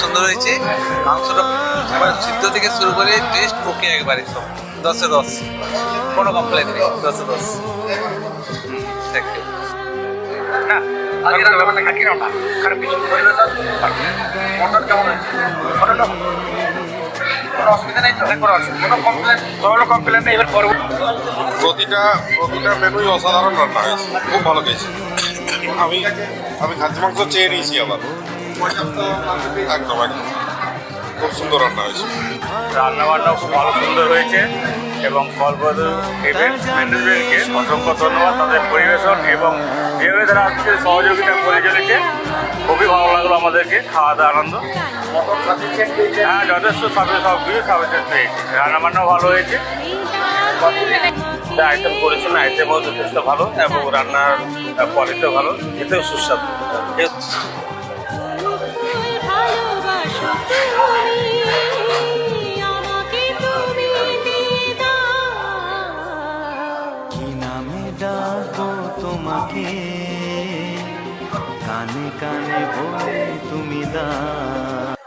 সুন্দর হয়েছে। মাংসটা সিদ্ধ থেকে শুরু করে টেস্ট ওকে একবারে সব 10-এ 10, কোনো কমপ্লেন নেই, 10-এ 10। Thank you. না আজকে রান্না বান্না খাটিও না, খারাপ কিছু পরিবেশন মটন কেমন হয়েছে? মটনটা কোনো অসুবিধা নেই তো? কোনো অসুবিধা, কোনো কমপ্লেন নেই। এবার পরবর্তী প্রতিটা মেনুই অসাধারণ রান্না হয়েছে, খুব ভালো খেয়েছি। আমি খাসি মাংস চেয়ে নিয়েছি আবার, একদম খুব সুন্দর রান্না হয়েছে। রান্নাবান্নাও খুব ভালো সুন্দর হয়েছে এবং কল্পতরু ইভেন্টস ম্যানেজমেন্টকে অসংখ্য ধন্যবাদ। তাদের পরিবেশন এবং যেভাবে তারা আজকে সহযোগিতা করে চলেছে, খুবই ভালো লাগলো আমাদেরকে। খাওয়া দাওয়া আনন্দ, হ্যাঁ যথেষ্ট সব কিছু সাফিসিয়েন্ট পেয়েছি। রান্নাবান্নাও ভালো হয়েছে, আইটেম করেছেন, আইটেমও যথেষ্ট ভালো এবং রান্নার কোয়ালিটিও ভালো, এতেও সুস্বাদু। তোমাকে কানে কানে বলে তুমি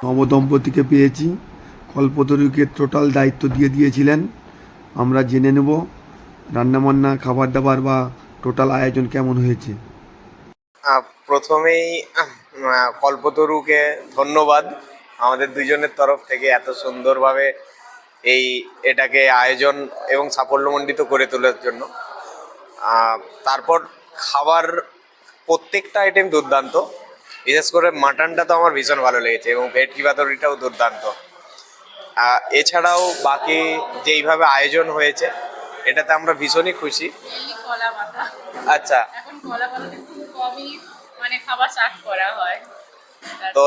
নবদম্পতিকে পেয়েছি, কল্পতরুকে টোটাল দায়িত্ব দিয়ে দিয়েছিলেন। আমরা জেনে নেব রান্নাবান্না, খাবার দাবার বা টোটাল আয়োজন কেমন হয়েছে। প্রথমেই কল্পতরুকে ধন্যবাদ আমাদের দুজনের তরফ থেকে এত সুন্দরভাবে এটাকে আয়োজন এবং সাফল্যমণ্ডিত করে তোলার জন্য। তারপর খাবার প্রত্যেকটা আইটেম দুর্দান্ত, বিশেষ করে মাটনটা তো আমার ভীষণ ভালো লেগেছে এবং ভেটকি পাতুরিটাও দুর্দান্ত। এছাড়াও বাকি যেইভাবে আয়োজন হয়েছে এটাতে আমরা ভীষণই খুশি। আচ্ছা, এখন কলা পাতাতে খুব কমই মানে খাবার সার্ভ করা হয়। তো